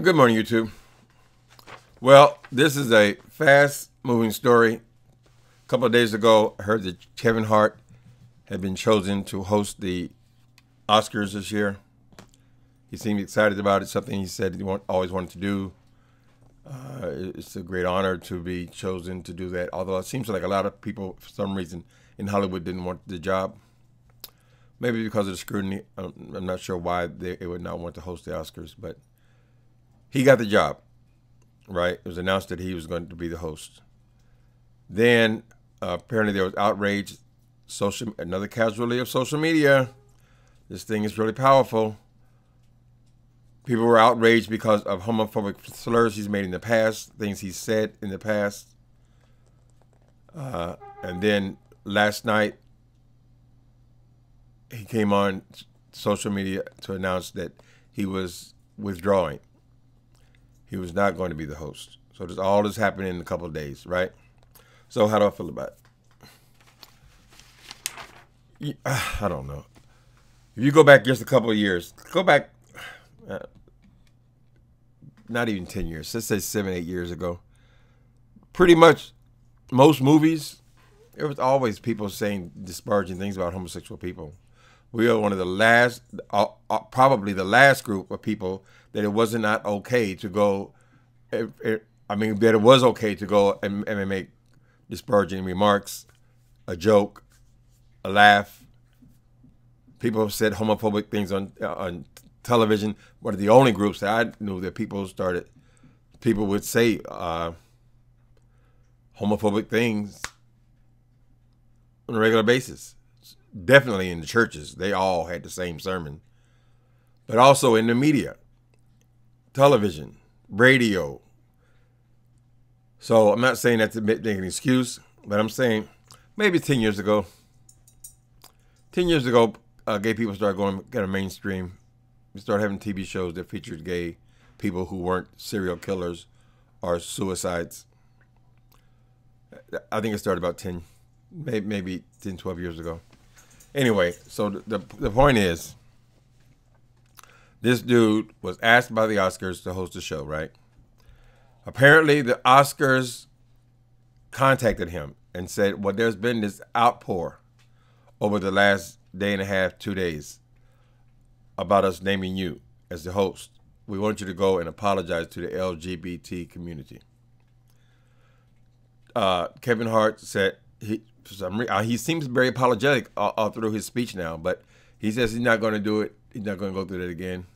Good morning, YouTube. Well, this is a fast-moving story. A couple of days ago, I heard that Kevin Hart had been chosen to host the Oscars this year. He seemed excited about it, something he said he always wanted to do. It's a great honor to be chosen to do that, although it seems like a lot of people, for some reason, in Hollywood didn't want the job. Maybe because of the scrutiny. I'm not sure why they would not want to host the Oscars, but he got the job, right? It was announced that he was going to be the host. Then apparently there was outrage, another casualty of social media. This thing is really powerful. People were outraged because of homophobic slurs he's made in the past, things he said in the past. And then last night, he came on social media to announce that he was withdrawing. He was not going to be the host. So all this happened in a couple of days, right? So how do I feel about it? I don't know. If you go back just a couple of years, go back, not even 10 years, let's say 7, 8 years ago, pretty much most movies, there was always people saying disparaging things about homosexual people. We are one of the last, probably the last group of people that it was not okay to go, that it was okay to go and make disparaging remarks, a joke, a laugh. People have said homophobic things on television. One of the only groups that I knew that people would say homophobic things on a regular basis. Definitely in the churches, they all had the same sermon. But also in the media, television, radio. So I'm not saying that to make an excuse, but I'm saying maybe 10 years ago. 10 years ago, gay people started going kind of mainstream. We started having TV shows that featured gay people who weren't serial killers or suicides. I think it started about 10, maybe 10, 12 years ago. Anyway, so the point is, this dude was asked by the Oscars to host the show, right? Apparently, the Oscars contacted him and said, well, there's been this outpour over the last day and a half, 2 days, about us naming you as the host. We want you to go and apologize to the LGBT community. Kevin Hart said he seems very apologetic all through his speech now, but he says he's not going to do it. He's not going to go through that again.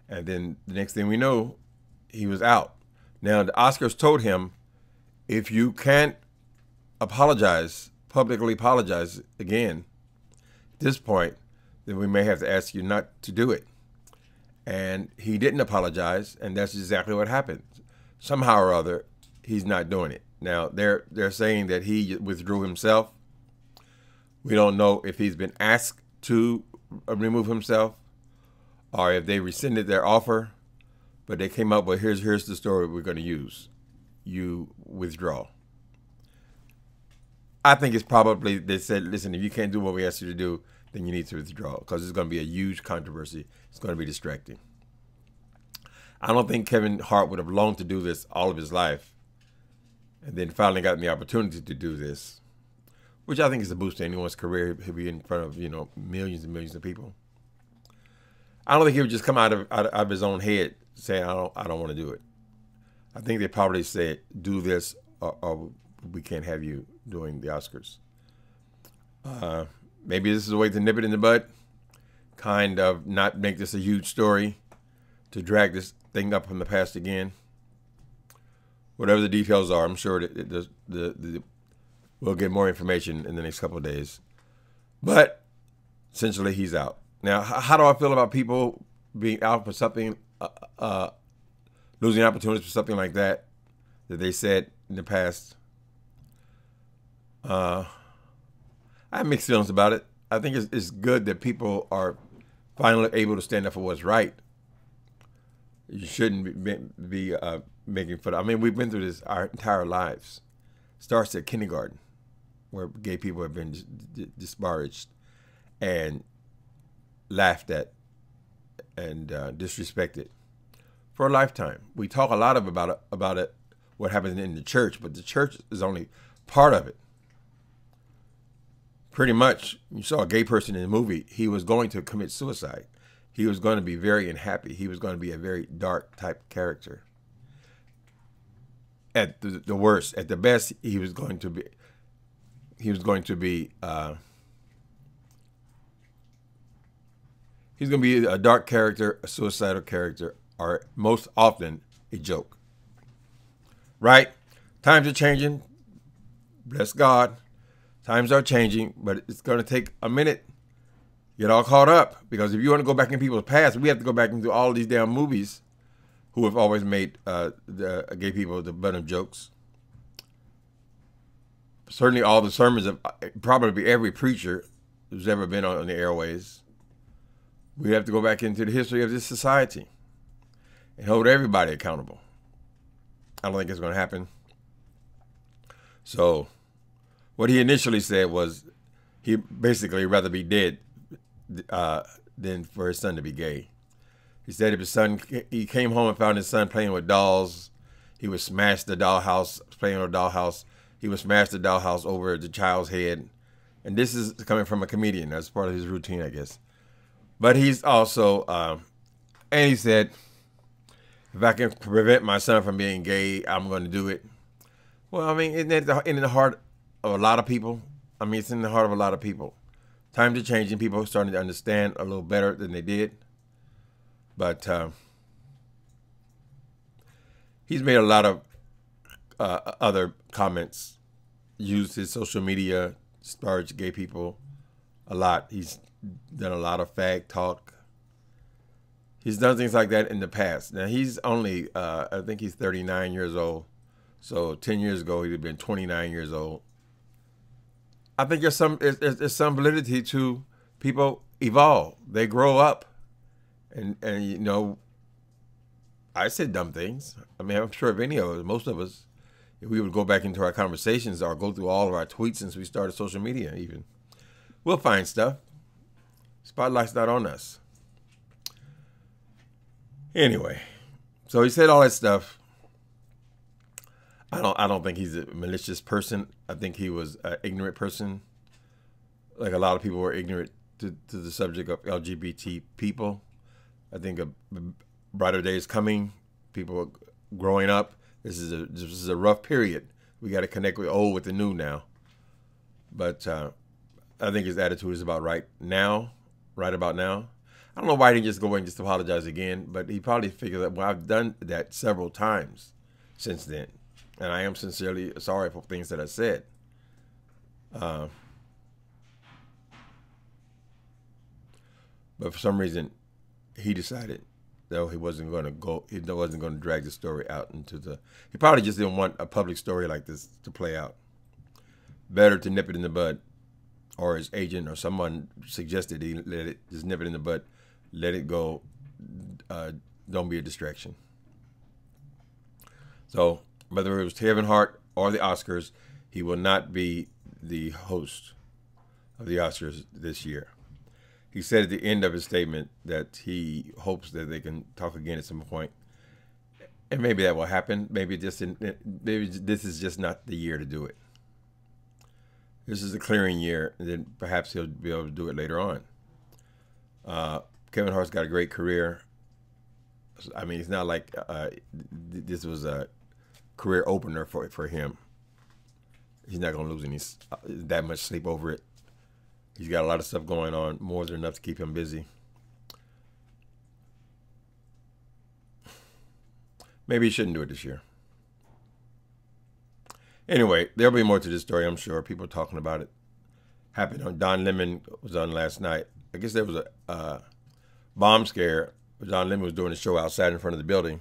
And then the next thing we know, he was out. Now, the Oscars told him, if you can't publicly apologize again, at this point, then we may have to ask you not to do it. And he didn't apologize, and that's exactly what happened. Somehow or other, he's not doing it. Now, they're saying that he withdrew himself. We don't know if he's been asked to remove himself or if they rescinded their offer, but they came up with, here's the story we're going to use. You withdraw. I think it's probably, they said, listen, if you can't do what we asked you to do, then you need to withdraw, because it's going to be a huge controversy. It's going to be distracting. I don't think Kevin Hart would have longed to do this all of his life, and then finally gotten the opportunity to do this, which I think is a boost to anyone's career. He'll be in front of, millions and millions of people. I don't think he would just come out of his own head saying, I don't want to do it. I think they probably said, do this or we can't have you doing the Oscars. Maybe this is a way to nip it in the bud, kind of not make this a huge story, to drag this thing up from the past again. Whatever the details are, I'm sure that we'll get more information in the next couple of days. But essentially, he's out. Now, how do I feel about people being out for something, losing opportunities for something like that they said in the past? I have mixed feelings about it. I think it's good that people are finally able to stand up for what's right. You shouldn't be making fun. I mean, we've been through this our entire lives. Starts at kindergarten, where gay people have been disparaged and laughed at and disrespected. for a lifetime. We talk a lot about it, what happens in the church, but the church is only part of it. Pretty much, you saw a gay person in the movie. He was going to commit suicide. He was going to be very unhappy. He was going to be a very dark type character. At the worst, at the best, he was going to be. He was going to be. He's going to be a dark character, a suicidal character, or most often a joke. Right? Times are changing. Bless God. Times are changing, but it's going to take a minute. Get all caught up, because if you want to go back in people's past, we have to go back into all these damn movies who have always made the gay people the butt of jokes. Certainly all the sermons of probably every preacher who's ever been on the airways. We have to go back into the history of this society and hold everybody accountable. I don't think it's going to happen. So what he initially said was he basically rather be dead than for his son to be gay. He said if his son, he came home and found his son playing with dolls, he would smash the dollhouse, playing with a dollhouse. He would smash the dollhouse over the child's head. And this is coming from a comedian. That's part of his routine, I guess. But he's also, and he said, if I can prevent my son from being gay, I'm going to do it. Well, I mean, isn't it in the heart of a lot of people? I mean, it's in the heart of a lot of people. Times are changing. People are starting to understand a little better than they did. But he's made a lot of other comments, used his social media to disparage gay people a lot. He's done a lot of fag talk. He's done things like that in the past. Now, he's only, I think he's 39 years old. So 10 years ago, he'd have been 29 years old. I think there's some validity to people evolve. They grow up. And you know, I said dumb things. I mean, I'm sure if any of us, most of us, if we would go back into our conversations or go through all of our tweets since we started social media even, we'll find stuff. Spotlight's not on us. Anyway, so he said all that stuff. I don't think he's a malicious person. I think he was an ignorant person. Like a lot of people were ignorant to the subject of LGBT people. I think a brighter day is coming. People are growing up. This is a rough period. We got to connect with old with the new now. But I think his attitude is about right about now. I don't know why he didn't just go and just apologize again, but he probably figured that, well, I've done that several times since then. And I am sincerely sorry for things that I said. But for some reason, he decided that he wasn't going to go. He wasn't going to drag the story out into the. He probably just didn't want a public story like this to play out. Better to nip it in the bud, or his agent or someone suggested he let it just nip it in the bud, let it go. Don't be a distraction. So whether it was Kevin Hart or the Oscars, he will not be the host of the Oscars this year. He said at the end of his statement that he hopes that they can talk again at some point, and maybe that will happen. Maybe this is just not the year to do it. This is a clearing year, and then perhaps he'll be able to do it later on. Kevin Hart's got a great career. I mean, it's not like this was a career opener for him. He's not going to lose any that much sleep over it. He's got a lot of stuff going on, more than enough to keep him busy. Maybe he shouldn't do it this year. Anyway, there'll be more to this story, I'm sure. People are talking about it. Happened on Don Lemon was on last night. I guess there was a bomb scare. Don Lemon was doing a show outside in front of the building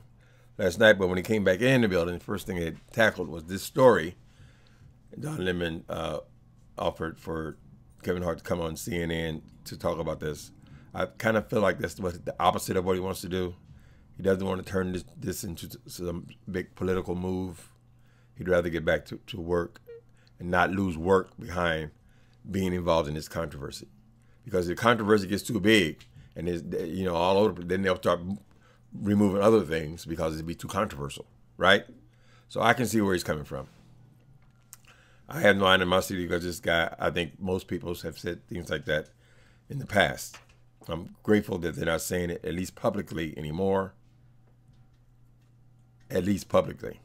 last night, but when he came back in the building, the first thing they tackled was this story. Don Lemon offered for Kevin Hart to come on CNN to talk about this. I kind of feel like that's the opposite of what he wants to do. He doesn't want to turn this into some big political move. He'd rather get back to work and not lose work behind being involved in this controversy. Because if the controversy gets too big and is all over, then they'll start removing other things because it'd be too controversial, right? So I can see where he's coming from. I have no animosity because this guy, I think most people have said things like that in the past. I'm grateful that they're not saying it, at least publicly, anymore. At least publicly.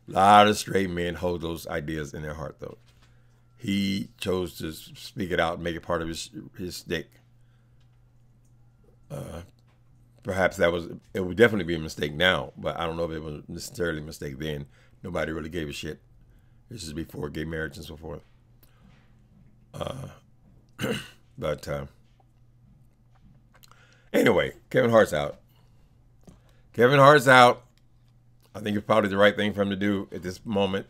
A lot of straight men hold those ideas in their heart, though. He chose to speak it out and make it part of his stick. Perhaps it would definitely be a mistake now, but I don't know if it was necessarily a mistake then. Nobody really gave a shit. This is before gay marriage and so forth. But anyway, Kevin Hart's out. Kevin Hart's out. I think it's probably the right thing for him to do at this moment.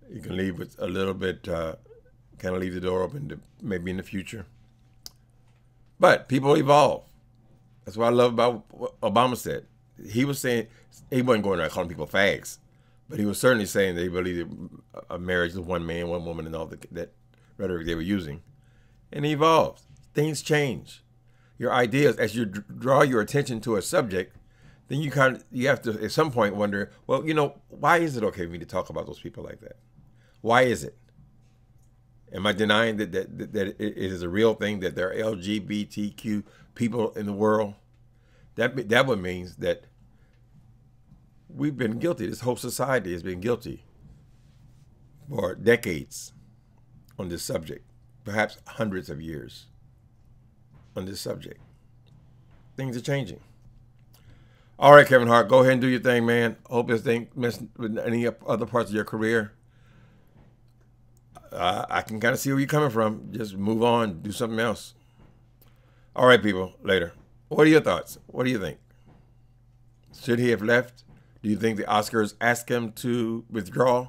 You can leave with a little bit, kind of leave the door open to maybe in the future. But people evolve. That's what I love about what Obama said. He was saying, he wasn't going around calling people fags, but he was certainly saying that he believed a marriage is one man, one woman, and all that rhetoric they were using. And he evolved. Things change. Your ideas, as you draw your attention to a subject, then you have to at some point wonder, well, why is it okay for me to talk about those people like that? Why is it? Am I denying that it is a real thing that there are LGBTQ people in the world? That would mean that we've been guilty. This whole society has been guilty for decades on this subject, perhaps hundreds of years on this subject. Things are changing. All right, Kevin Hart, go ahead and do your thing, man. Hope this thing messed with any other parts of your career. I can kind of see where you're coming from. Just move on, do something else. All right, people, later. What are your thoughts? What do you think? Should he have left? Do you think the Oscars asked him to withdraw?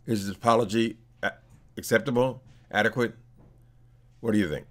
Is his apology acceptable, adequate? What do you think?